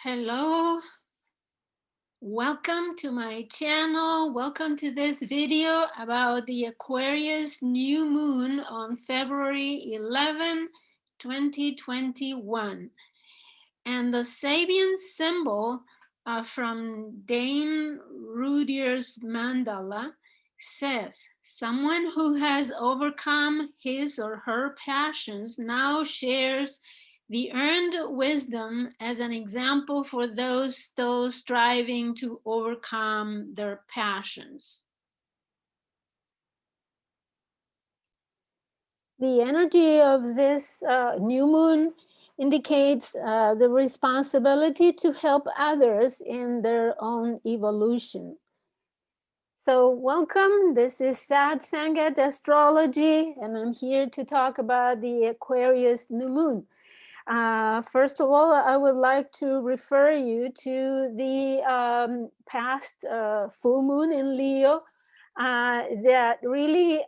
Hello, welcome to my channel. Welcome to this video about the Aquarius new moon on February 11, 2021. And the Sabian symbol from Dane Rudier's mandala says, someone who has overcome his or her passions now shares the earned wisdom as an example for those still striving to overcome their passions. The energy of this new moon indicates the responsibility to help others in their own evolution. So welcome, this is Sad Sangat Astrology, and I'm here to talk about the Aquarius new moon. First of all, I would like to refer you to the past full moon in Leo that really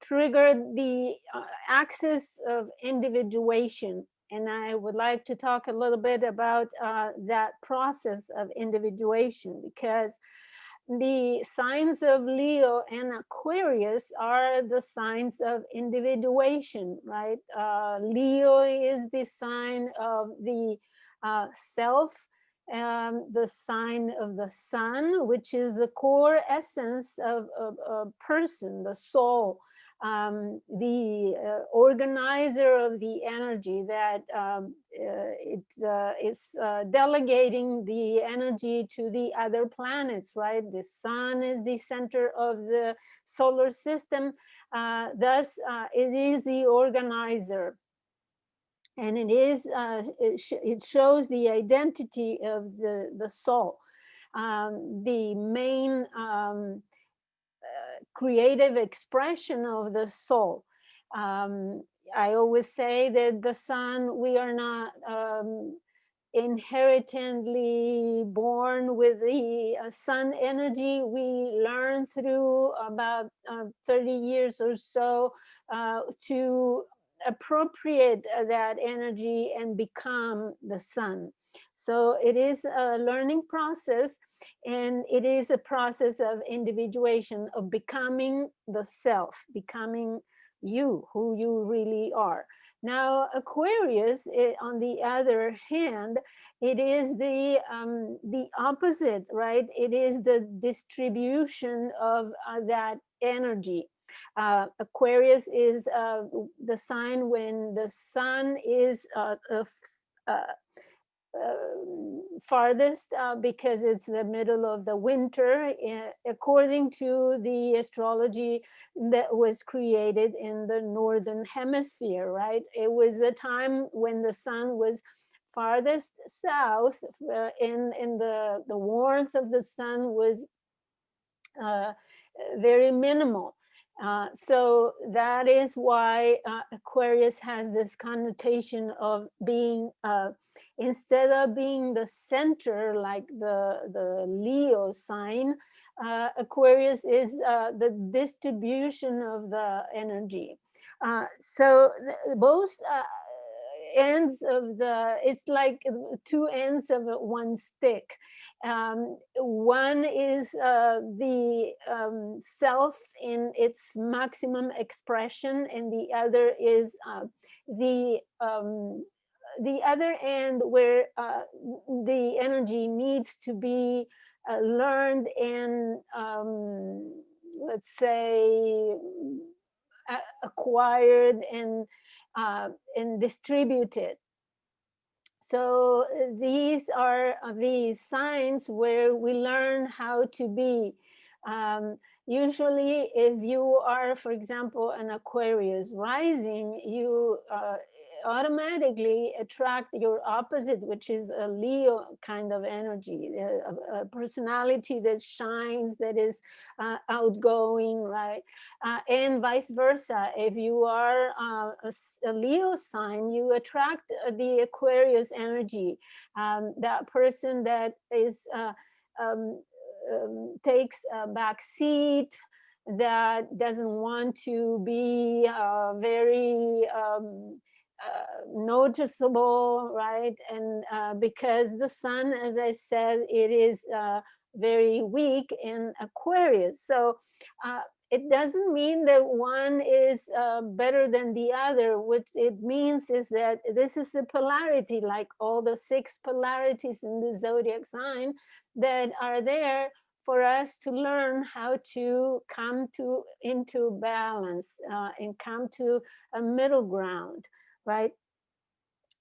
triggered the axis of individuation. And I would like to talk a little bit about that process of individuation, because the signs of Leo and Aquarius are the signs of individuation, right? Leo is the sign of the self, the sign of the sun, which is the core essence of a person, the soul, the organizer of the energy that it is delegating the energy to the other planets, right? The sun is the center of the solar system. Thus, it is the organizer. And it is it shows the identity of the soul. The main creative expression of the soul. I always say that the sun, we are not inherently born with the sun energy. We learn through about 30 years or so to appropriate that energy and become the sun. So it is a learning process, and it is a process of individuation, of becoming the self, becoming you, who you really are. Now, Aquarius, on the other hand, it is the opposite, right? It is the distribution of that energy. Aquarius is the sign when the sun is farthest because it's the middle of the winter, according to the astrology that was created in the northern hemisphere, right? It was the time when the sun was farthest south, and the warmth of the sun was very minimal. So that is why Aquarius has this connotation of being, instead of being the center like the Leo sign, Aquarius is the distribution of the energy. So both ends of it's like two ends of one stick. One is the self in its maximum expression, and the other is the other end, where the energy needs to be learned and let's say acquired and distributed. So these are the signs where we learn how to be. Usually, if you are, for example, an Aquarius rising, you automatically attract your opposite, which is a Leo kind of energy, a personality that shines, that is outgoing, right? And vice versa. If you are a Leo sign, you attract the Aquarius energy. That person that is takes a back seat, that doesn't want to be very noticeable, right? And because the sun, as I said, it is very weak in Aquarius. So it doesn't mean that one is better than the other. What it means is that this is a polarity, like all the 6 polarities in the zodiac sign that are there for us to learn how to come into balance and come to a middle ground, right?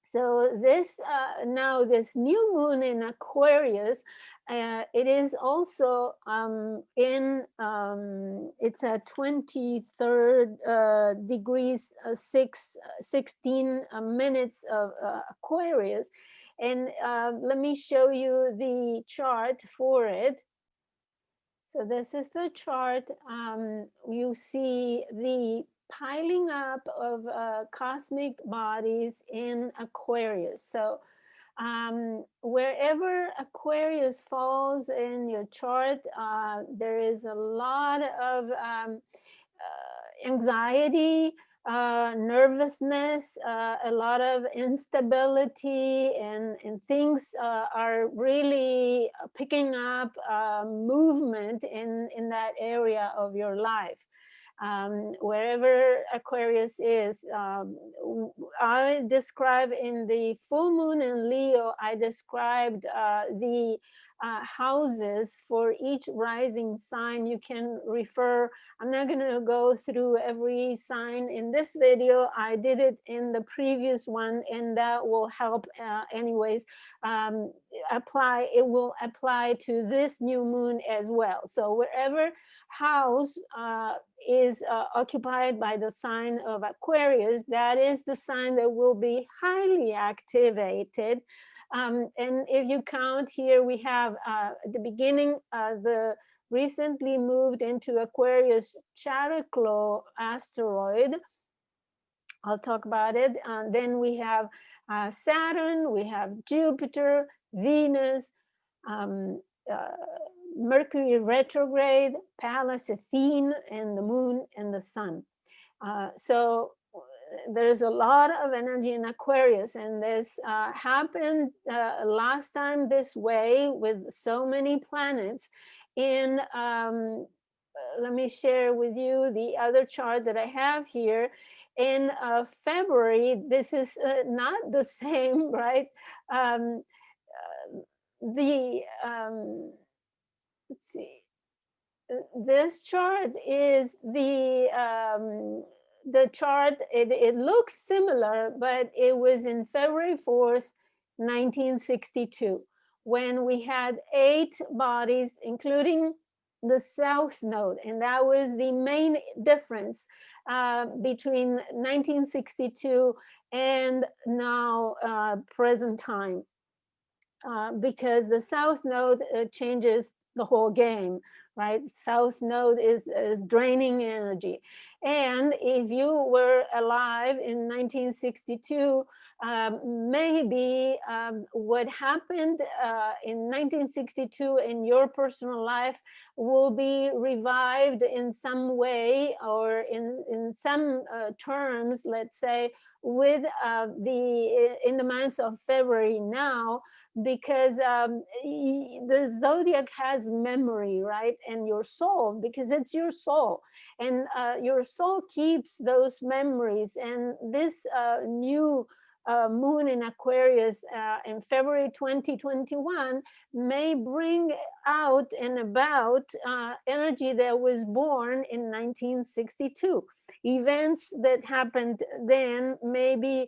So this now this new moon in Aquarius, it is also it's a 23rd degrees 16 minutes of Aquarius, and let me show you the chart for it. So this is the chart. You see the piling up of cosmic bodies in Aquarius. So wherever Aquarius falls in your chart, there is a lot of anxiety, nervousness, a lot of instability, and things are really picking up movement in that area of your life. Wherever Aquarius is, I describe in the full moon in Leo, I described the houses for each rising sign. You can refer. I'm not going to go through every sign in this video. I did it in the previous one, and that will help anyways apply. It will apply to this new moon as well. So wherever house is occupied by the sign of Aquarius, that is the sign that will be highly activated. And if you count here, we have at the beginning, the recently moved into Aquarius Chariklo asteroid. I'll talk about it. Then we have Saturn, we have Jupiter, Venus, Mercury retrograde, Pallas Athene, and the moon and the sun. So there's a lot of energy in Aquarius, and this happened last time this way with so many planets in let me share with you the other chart that I have here. In February, this is not the same, right? Let's see. This chart is the chart. It looks similar, but it was in February 4th, 1962, when we had 8 bodies, including the south node, and that was the main difference between 1962 and now present time, because the south node changes the whole game, right? South node is draining energy. And if you were alive in 1962, maybe what happened in 1962 in your personal life will be revived in some way, or in some terms, let's say, with in the month of February now, because the zodiac has memory, right? And your soul, because it's your soul, and your soul keeps those memories. And this new moon in Aquarius in February 2021 may bring out and about energy that was born in 1962. Events that happened then may be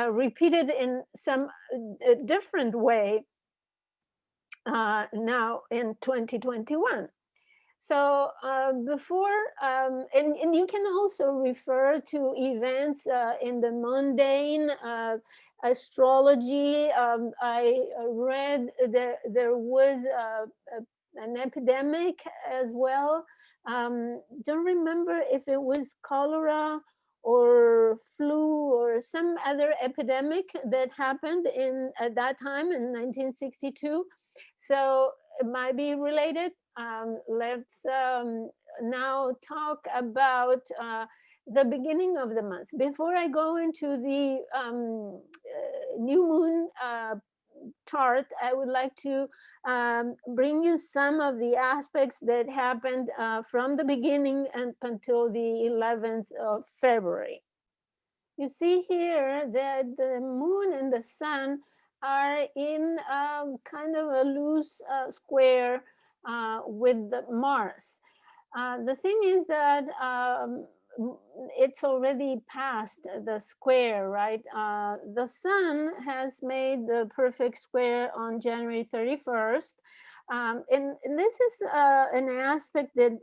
repeated in some different way now in 2021. So before, and you can also refer to events in the mundane astrology. I read that there was an epidemic as well. Don't remember if it was cholera or flu or some other epidemic that happened at that time in 1962. So it might be related. Let's now talk about the beginning of the month. Before I go into the new moon chart, I would like to bring you some of the aspects that happened from the beginning and until the 11th of February. You see here that the moon and the sun are in kind of a loose square with the Mars. The thing is that it's already past the square, right? The sun has made the perfect square on January 31st. And this is an aspect that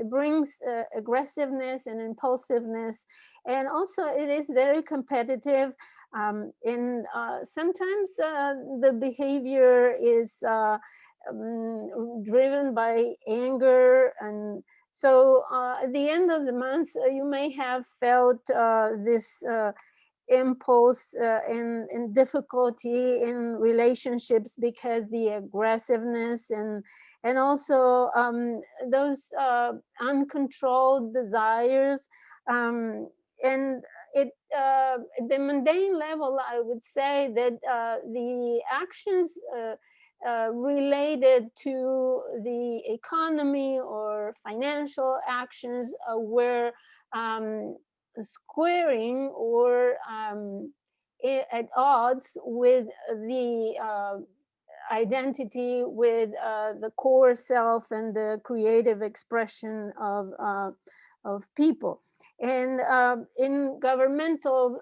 brings aggressiveness and impulsiveness. And also it is very competitive. And sometimes the behavior is driven by anger. And so at the end of the month, you may have felt this impulse and difficulty in relationships because the aggressiveness and also those uncontrolled desires, and it the mundane level, I would say that the actions related to the economy or financial actions were squaring or at odds with the identity, with the core self and the creative expression of people. And in a governmental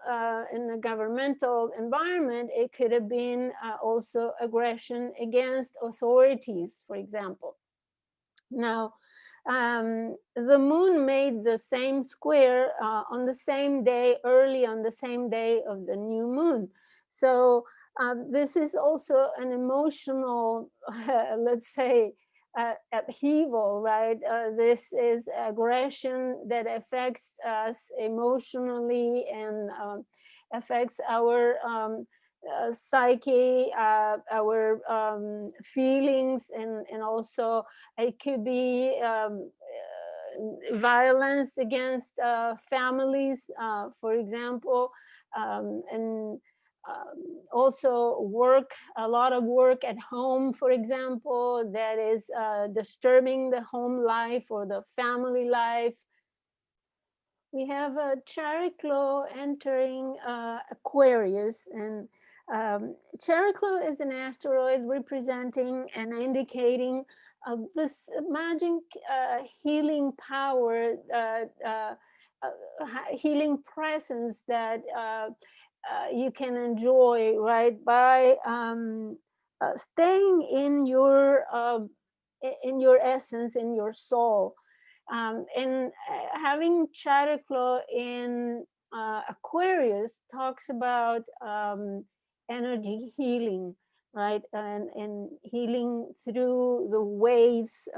environment, it could have been also aggression against authorities, for example. Now, the moon made the same square on the same day, early on the same day of the new moon. So this is also an emotional, let's say, upheaval, right? This is aggression that affects us emotionally and affects our psyche, our feelings, and also it could be violence against families, for example, and also work, a lot of work at home, for example, that is disturbing the home life or the family life. We have a Chariklo entering Aquarius, and Chariklo is an asteroid representing and indicating this magic healing power, healing presence that you can enjoy, right, by staying in your essence, in your soul. And having Chariklo in Aquarius talks about energy healing, right? And healing through the waves,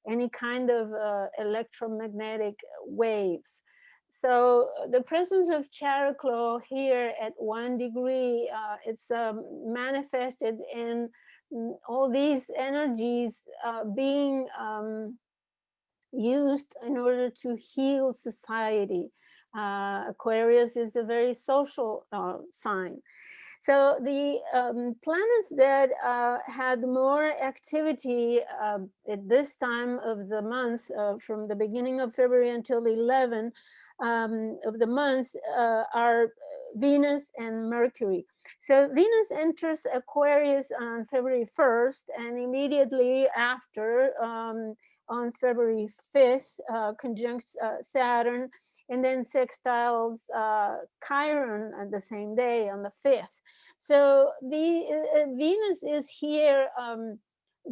any kind of electromagnetic waves. So the presence of Chariklo here at 1 degree, it's manifested in all these energies being used in order to heal society. Aquarius is a very social sign. So the planets that had more activity at this time of the month, from the beginning of February until 11 of the month, are Venus and Mercury. So Venus enters Aquarius on February 1st, and immediately after, on February 5th, conjuncts Saturn, and then sextiles Chiron on the same day, on the 5th. So the Venus is here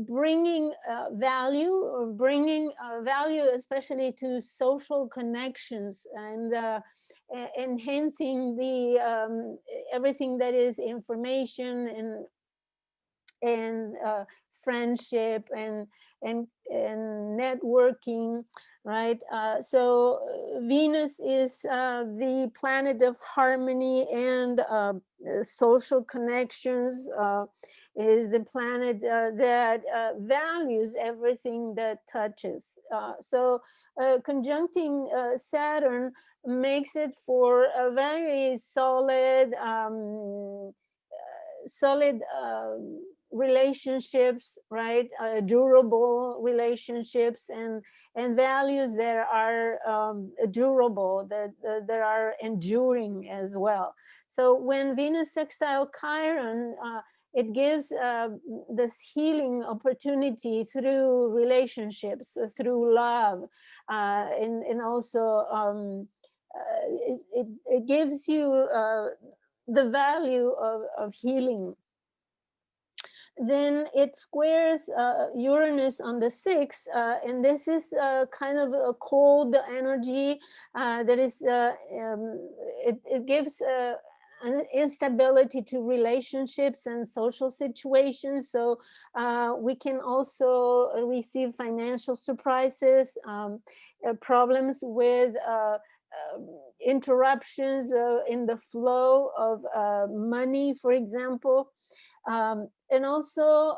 bringing value, or bringing value especially to social connections, and enhancing the everything that is information and friendship and networking, right? So Venus is the planet of harmony and social connections. Is the planet that values everything that touches. So conjuncting Saturn makes it for a very solid, solid relationships, right? Durable relationships and values that are durable, that are enduring as well. So when Venus sextile Chiron, it gives this healing opportunity through relationships, through love, and also it gives you the value of healing. Then it squares Uranus on the 6th, and this is kind of a cold energy that is, it gives an instability to relationships and social situations. So we can also receive financial surprises, problems with interruptions in the flow of money, for example. And also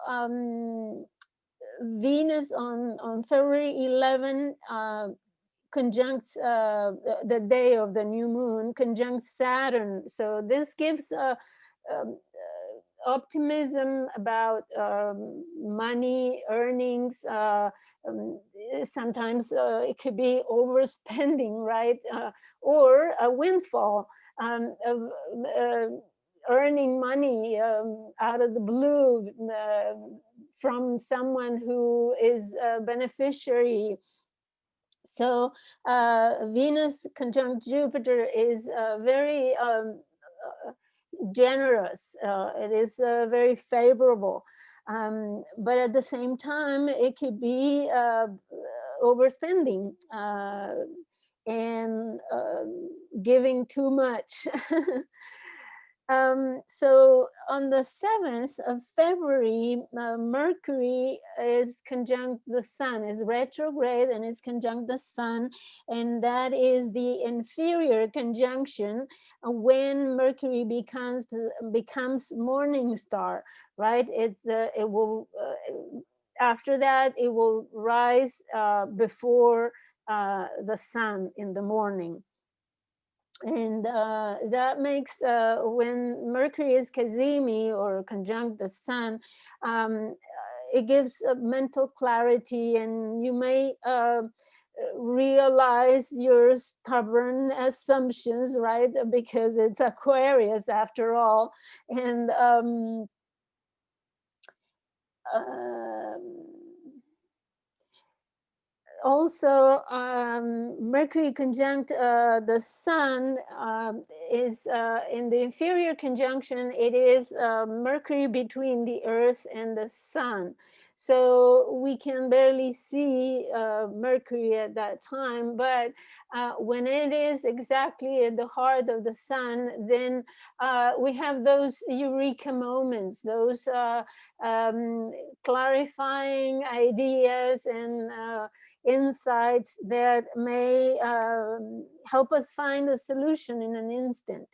Venus on February 11 conjuncts the day of the new moon, conjuncts Saturn. So this gives optimism about money, earnings. Sometimes it could be overspending, right? Or a windfall of earning money out of the blue from someone who is a beneficiary. So Venus conjunct Jupiter is very generous. It is very favorable. But at the same time, it could be overspending and giving too much. So on the 7th of February, Mercury is conjunct the Sun, is retrograde and is conjunct the Sun, and that is the inferior conjunction when Mercury becomes morning star, right? It will after that it will rise before the Sun in the morning. And that makes when Mercury is cazimi or conjunct the Sun, it gives mental clarity, and you may realize your stubborn assumptions, right? Because it's Aquarius after all. And also Mercury conjunct the Sun is in the inferior conjunction. It is Mercury between the Earth and the Sun, so we can barely see Mercury at that time. But when it is exactly at the heart of the Sun, then we have those eureka moments, those clarifying ideas and insights that may help us find a solution in an instant,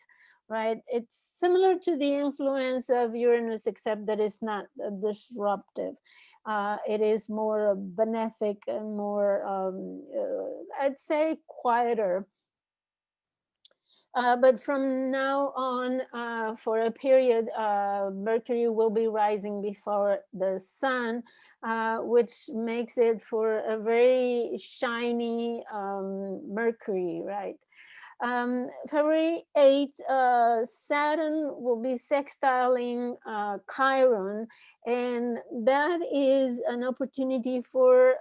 right? It's similar to the influence of Uranus, except that it's not disruptive. It is more benefic and more, I'd say, quieter. But from now on, for a period, Mercury will be rising before the Sun, which makes it for a very shiny Mercury, right? February 8th, Saturn will be sextiling Chiron, and that is an opportunity for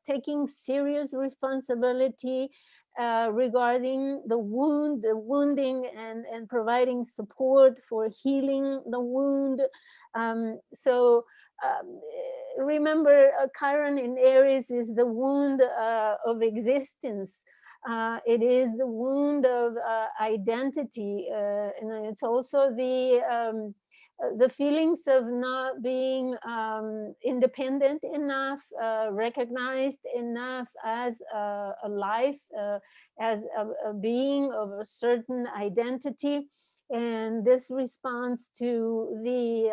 taking serious responsibility regarding the wounding, and providing support for healing the wound. So remember, Chiron in Aries is the wound of existence. It is the wound of identity, and it's also the the feelings of not being independent enough, recognized enough as a life, as a being of a certain identity. And this responds to the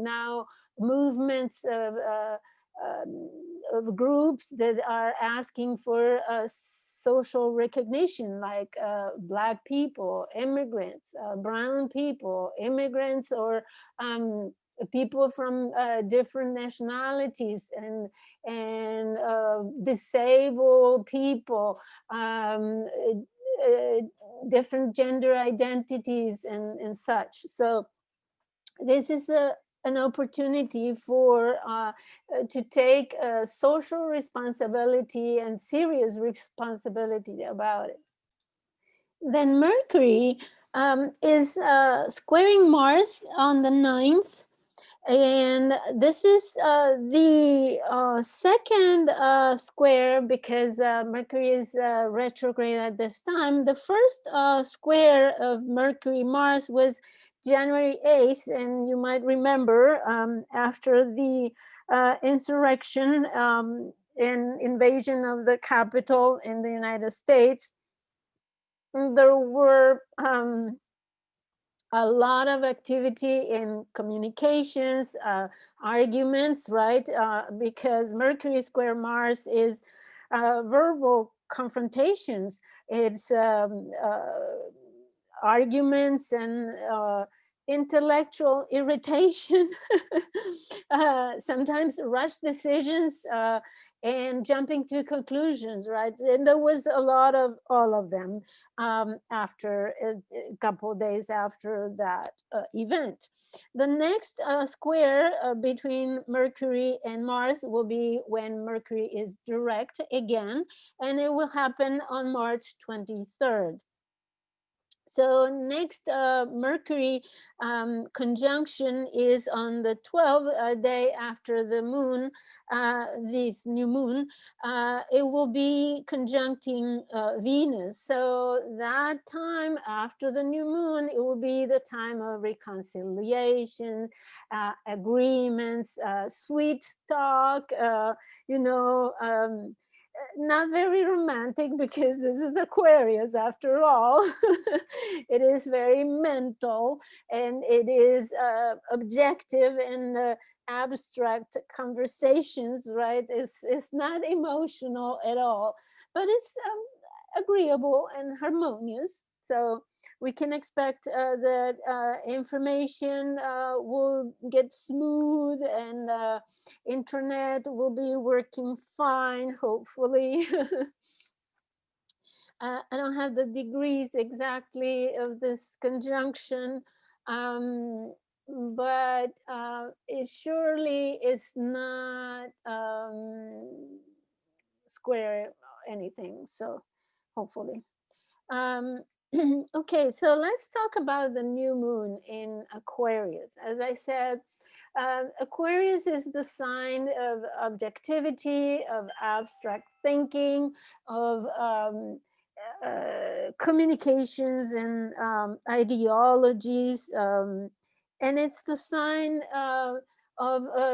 now movements of groups that are asking for social recognition, like Black people, immigrants, brown people, immigrants, or people from different nationalities, and disabled people, uh, different gender identities, and such. So this is an opportunity for to take social responsibility and serious responsibility about it. Then Mercury is squaring Mars on the 9th, and this is the second square, because Mercury is retrograde at this time. The first square of Mercury Mars was January 8th, and you might remember after the insurrection and invasion of the Capitol in the United States, there were a lot of activity in communications, arguments, right? Because Mercury square Mars is verbal confrontations. It's arguments and intellectual irritation, sometimes rush decisions, and jumping to conclusions, right? And there was a lot of all of them after a couple of days after that event. The next square between Mercury and Mars will be when Mercury is direct again, and it will happen on March 23rd. So next Mercury conjunction is on the 12th day after the moon, this new moon. It will be conjuncting Venus. So that time after the new moon, it will be the time of reconciliation, agreements, sweet talk, you know, not very romantic, because this is Aquarius after all. It is very mental, and it is objective and abstract conversations, right? It's not emotional at all, but it's agreeable and harmonious. So we can expect that information will get smooth, and internet will be working fine, hopefully. I don't have the degrees exactly of this conjunction, but it surely is not square anything. So hopefully. Okay, so let's talk about the new moon in Aquarius. As I said, Aquarius is the sign of objectivity, of abstract thinking, of communications and ideologies, and it's the sign of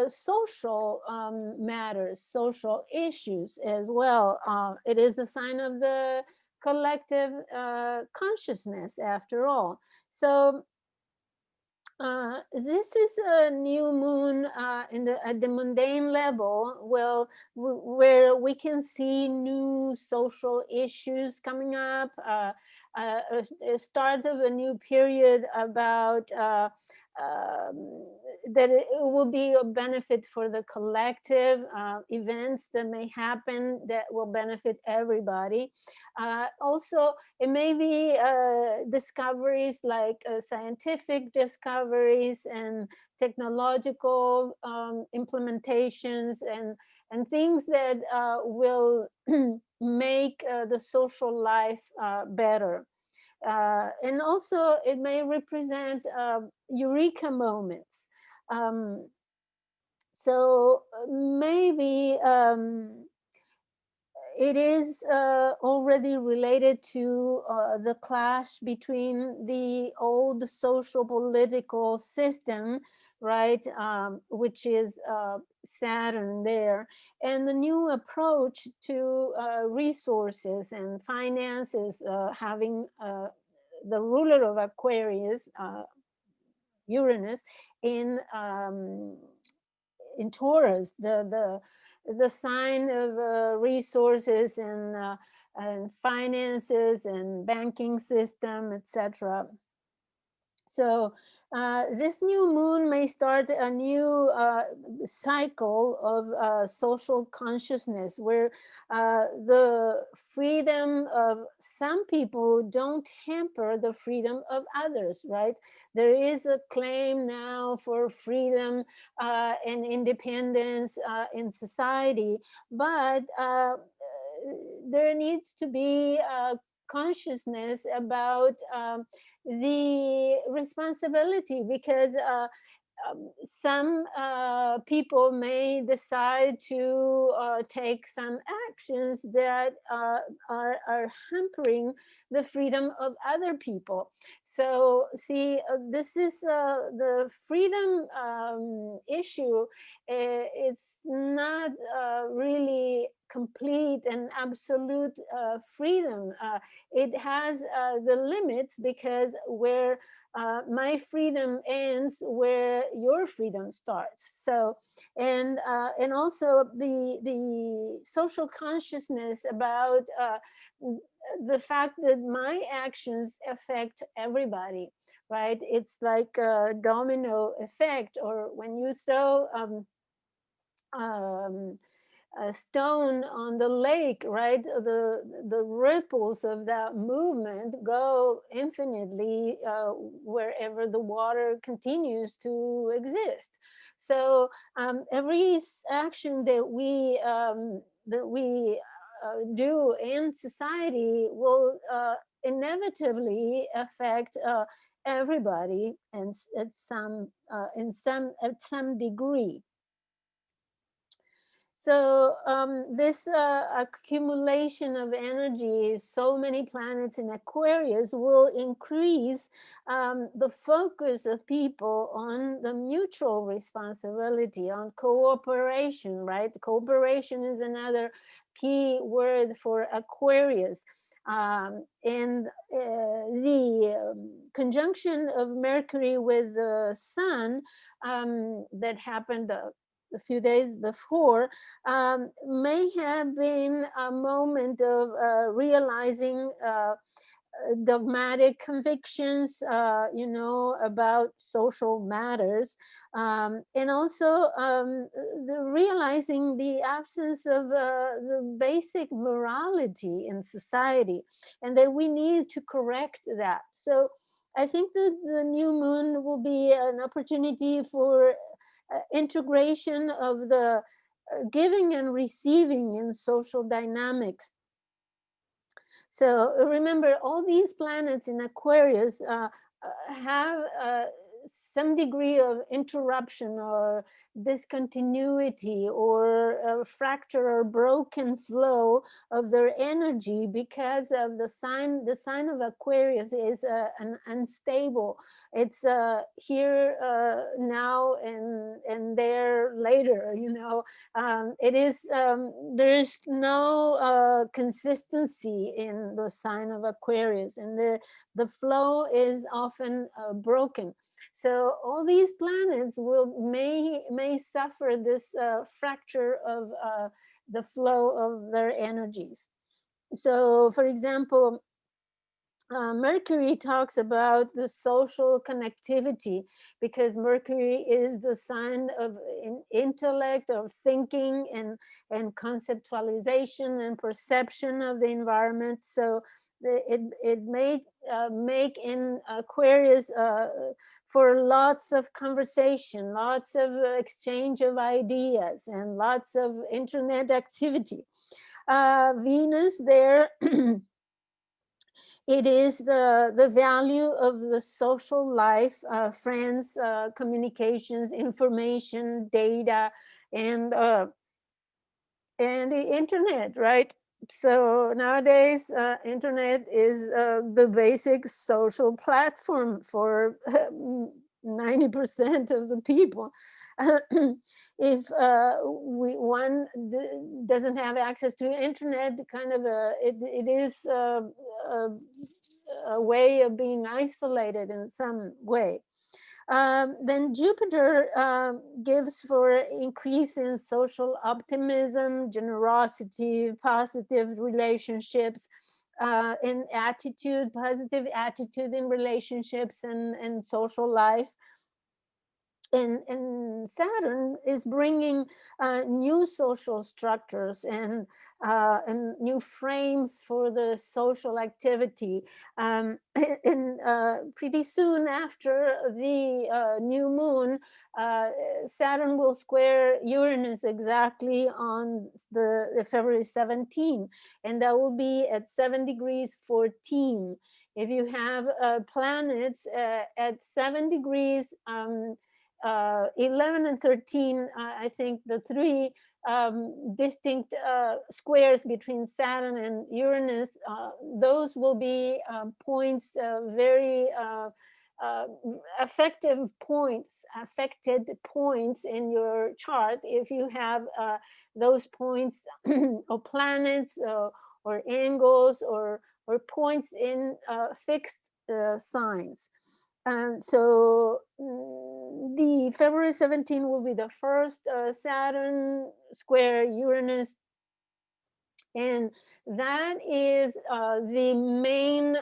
social matters, social issues as well. It is the sign of the collective consciousness, after all. So this is a new moon at the mundane level, well, where we can see new social issues coming up, a start of a new period about that it will be a benefit for the collective, events that may happen that will benefit everybody. Also, it may be discoveries like scientific discoveries and technological implementations, and things that will make the social life better. And also, it may represent eureka moments. So maybe it is already related to the clash between the old social political system, right, which is Saturn there, and the new approach to resources and finances, having the ruler of Aquarius, Uranus, in Taurus, the sign of resources and finances and banking system, etc. So this new moon may start a new cycle of social consciousness where the freedom of some people don't hamper the freedom of others, right? There is a claim now for freedom and independence in society, but there needs to be consciousness about the responsibility, because some people may decide to take some actions that are hampering the freedom of other people. So see, this is the freedom issue. It's not really complete and absolute freedom. It has the limits, because where my freedom ends, where your freedom starts. So, and also the social consciousness about the fact that my actions affect everybody, right? It's like a domino effect, or when you throw a stone on the lake, right? The ripples of that movement go infinitely wherever the water continues to exist. So every action that we do in society will inevitably affect everybody, and at some degree. So this accumulation of energy, so many planets in Aquarius, will increase the focus of people on the mutual responsibility, on cooperation, right? Cooperation is another key word for Aquarius. And the conjunction of Mercury with the Sun that happened a few days before may have been a moment of realizing dogmatic convictions, about social matters, and also realizing the absence of the basic morality in society, and that we need to correct that. So I think that the new moon will be an opportunity for integration of the giving and receiving in social dynamics. So remember, all these planets in Aquarius have some degree of interruption or discontinuity or a fracture or broken flow of their energy, because of the sign of Aquarius is an unstable. It's here now and there later, it is there is no consistency in the sign of Aquarius, and the flow is often broken. So all these planets may suffer this fracture of the flow of their energies. So, for example, Mercury talks about the social connectivity, because Mercury is the sign of intellect, of thinking and conceptualization and perception of the environment. So it may make in Aquarius for lots of conversation, lots of exchange of ideas, and lots of internet activity. Venus there it is the value of the social life, friends, communications, information, data, and the internet, right? So nowadays, internet is the basic social platform for 90% of the people. If one doesn't have access to internet, kind of it is a way of being isolated in some way. Then Jupiter gives for increase in social optimism, generosity, positive relationships, in attitude, positive attitude in relationships and social life. And Saturn is bringing new social structures and new frames for the social activity. And pretty soon after the new moon, Saturn will square Uranus exactly on the February 17, and that will be at 7 degrees 14. If you have planets at 7 degrees 11 and 13, I think the three distinct squares between Saturn and Uranus, those will be points, very affected points in your chart. If you have those points or planets or angles or points in fixed signs. And so the February 17 will be the first Saturn square Uranus, and that is the main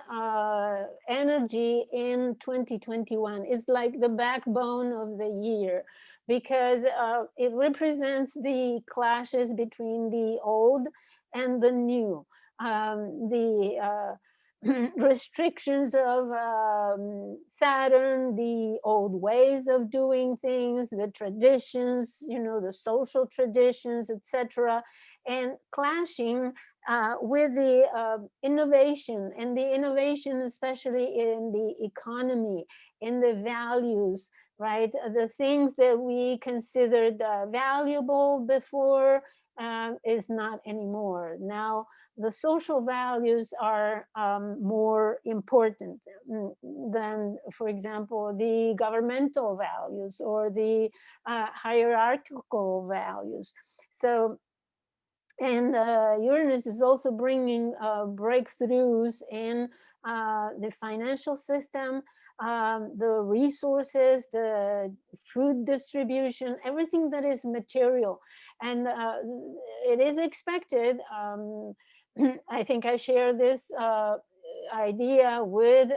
energy in 2021. It's like the backbone of the year, because it represents the clashes between the old and the new. The restrictions of Saturn, the old ways of doing things, the traditions, the social traditions, etc., and clashing with the innovation, and the innovation, especially in the economy, in the values, right? The things that we considered valuable before is not anymore. Now, the social values are more important than, for example, the governmental values or the hierarchical values. So, and Uranus is also bringing breakthroughs in the financial system, the resources, the food distribution, everything that is material. And it is expected, I think I share this idea with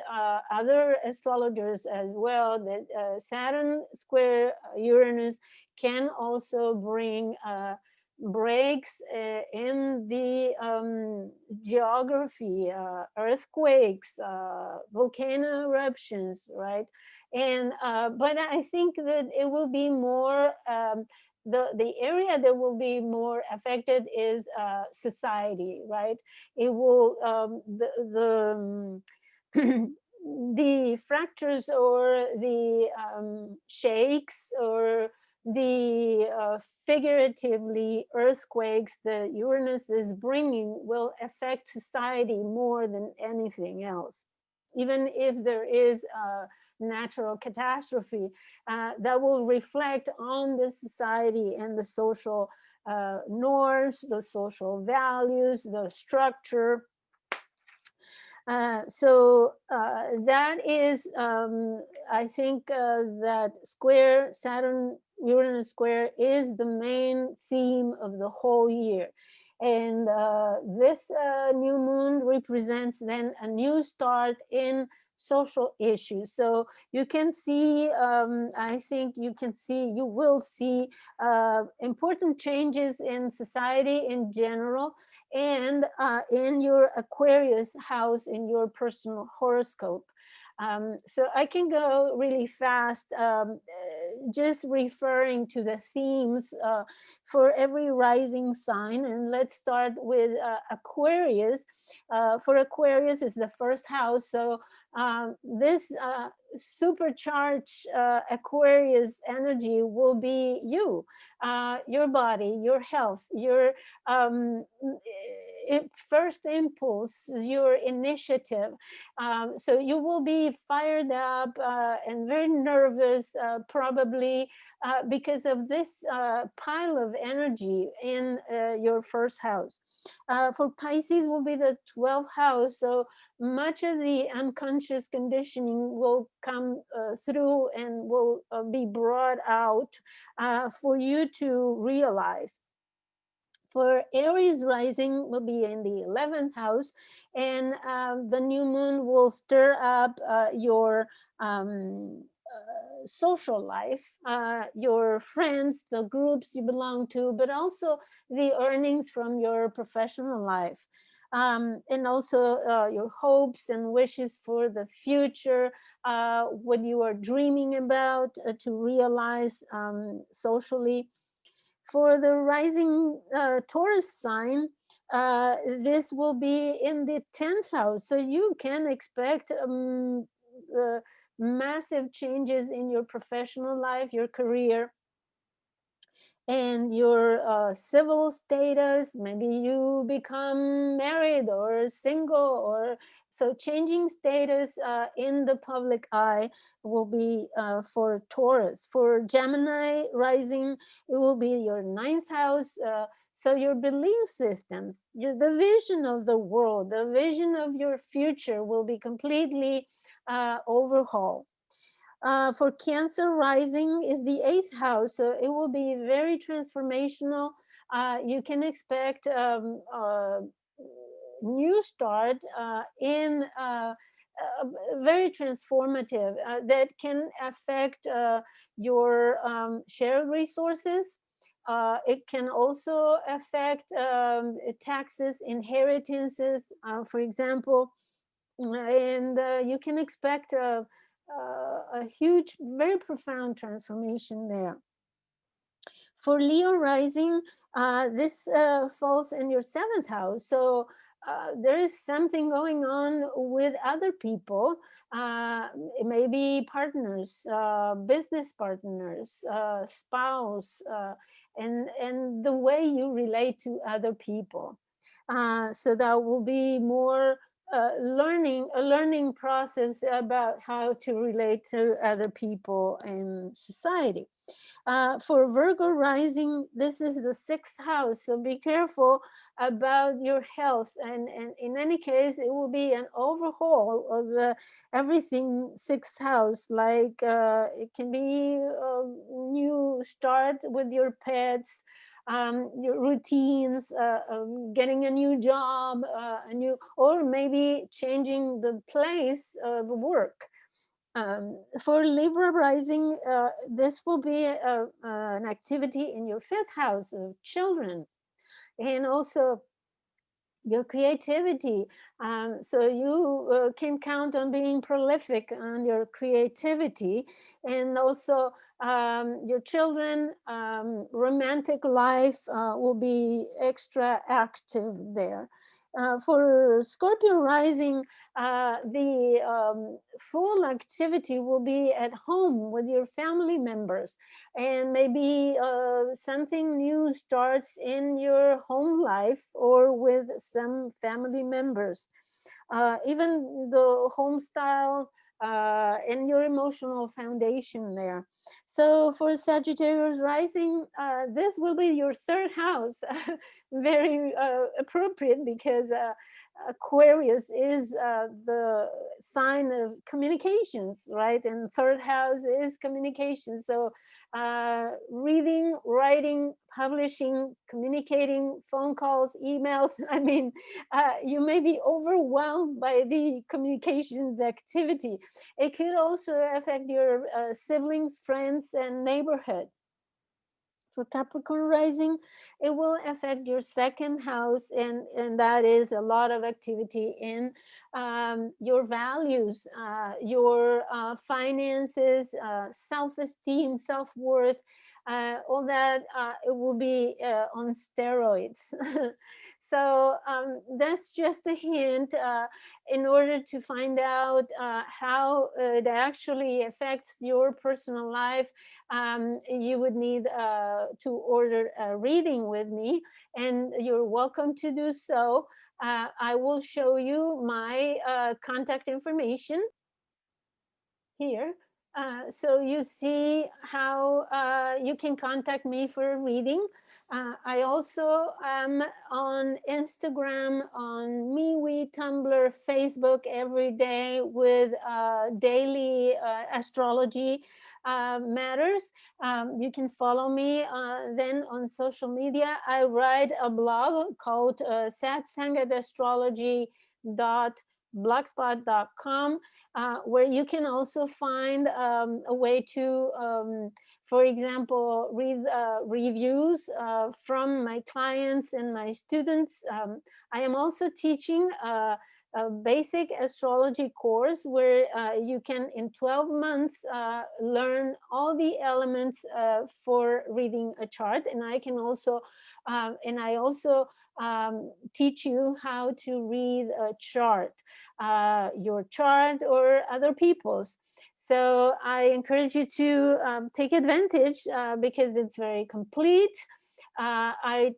other astrologers as well, that Saturn square Uranus can also bring breaks in the geography, earthquakes, volcano eruptions, right? And but I think that it will be more the area that will be more affected is society, right? It will the fractures or the shakes or the figuratively earthquakes that Uranus is bringing will affect society more than anything else. Even if there is a natural catastrophe, that will reflect on the society and the social norms, the social values, the structure. So that is, I think that square, Saturn Uranus square, is the main theme of the whole year. And this new moon represents then a new start in social issues. So you can see, I think you will see important changes in society in general, and in your Aquarius house in your personal horoscope. So I can go really fast, just referring to the themes for every rising sign. And let's start with Aquarius. For Aquarius, it's the first house. So this supercharged Aquarius energy will be you, your body, your health, your first impulse, your initiative. So you will be fired up and very nervous, probably because of this pile of energy in your first house. For Pisces will be the 12th house, so much of the unconscious conditioning will come through and will be brought out for you to realize. For Aries rising will be in the 11th house, and the new moon will stir up your social life, your friends, the groups you belong to, but also the earnings from your professional life. And also your hopes and wishes for the future, what you are dreaming about to realize socially. For the rising Taurus sign, this will be in the 10th house. So you can expect massive changes in your professional life, your career, and your civil status. Maybe you become married or single, or so changing status in the public eye will be for Taurus. For Gemini rising, it will be your 9th house. So your belief systems, the vision of the world, the vision of your future will be completely overhauled. For Cancer rising is the 8th house, so it will be very transformational. You can expect new start in very transformative that can affect your shared resources. It can also affect taxes, inheritances, for example, and you can expect a huge, very profound transformation there. For Leo rising, this falls in your 7th house. So there is something going on with other people, maybe partners, business partners, spouse, and the way you relate to other people. So that will be more a learning process about how to relate to other people in society. For Virgo rising, this is the 6th house, so be careful about your health. And in any case, it will be an overhaul of everything 6th house. Like it can be a new start with your pets, your routines, getting a new job, or maybe changing the place of work. For Libra rising, this will be an activity in your 5th house of children, and also your creativity. So you can count on being prolific on your creativity, and also your children, romantic life will be extra active there. For Scorpio rising, the full activity will be at home with your family members, and maybe something new starts in your home life or with some family members. Even the home style and your emotional foundation there. So for Sagittarius rising, this will be your 3rd house. Very appropriate, because Aquarius is the sign of communications, right? And 3rd house is communication. So reading, writing, publishing, communicating, phone calls, emails. I mean, you may be overwhelmed by the communications activity. It could also affect your siblings, friends, and neighborhood. For Capricorn rising, it will affect your 2nd house, and that is a lot of activity in your values, your finances, self-esteem, self-worth, all that. It will be on steroids. So that's just a hint. In order to find out how it actually affects your personal life, you would need to order a reading with me, and you're welcome to do so. I will show you my contact information here. So you see how you can contact me for a reading. I also am on Instagram, on MeWe, Tumblr, Facebook every day with daily astrology matters. You can follow me then on social media. I write a blog called satsangatastrology.blogspot.com, where you can also find a way to, for example, read reviews from my clients and my students. I am also teaching a basic astrology course where you can, in 12 months, learn all the elements for reading a chart. And I also teach you how to read a chart, your chart or other people's. So I encourage you to take advantage because it's very complete. I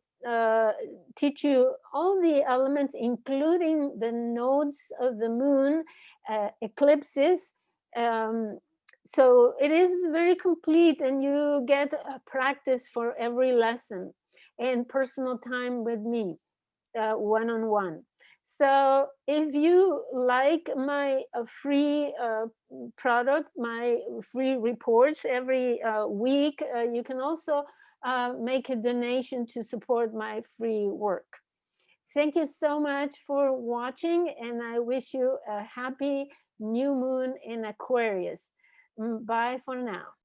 teach you all the elements, including the nodes of the moon, eclipses. Um, so it is very complete, and you get practice for every lesson and personal time with me, one-on-one. So if you like my free product, my free reports every week, you can also make a donation to support my free work. Thank you so much for watching, and I wish you a happy new moon in Aquarius. Bye for now.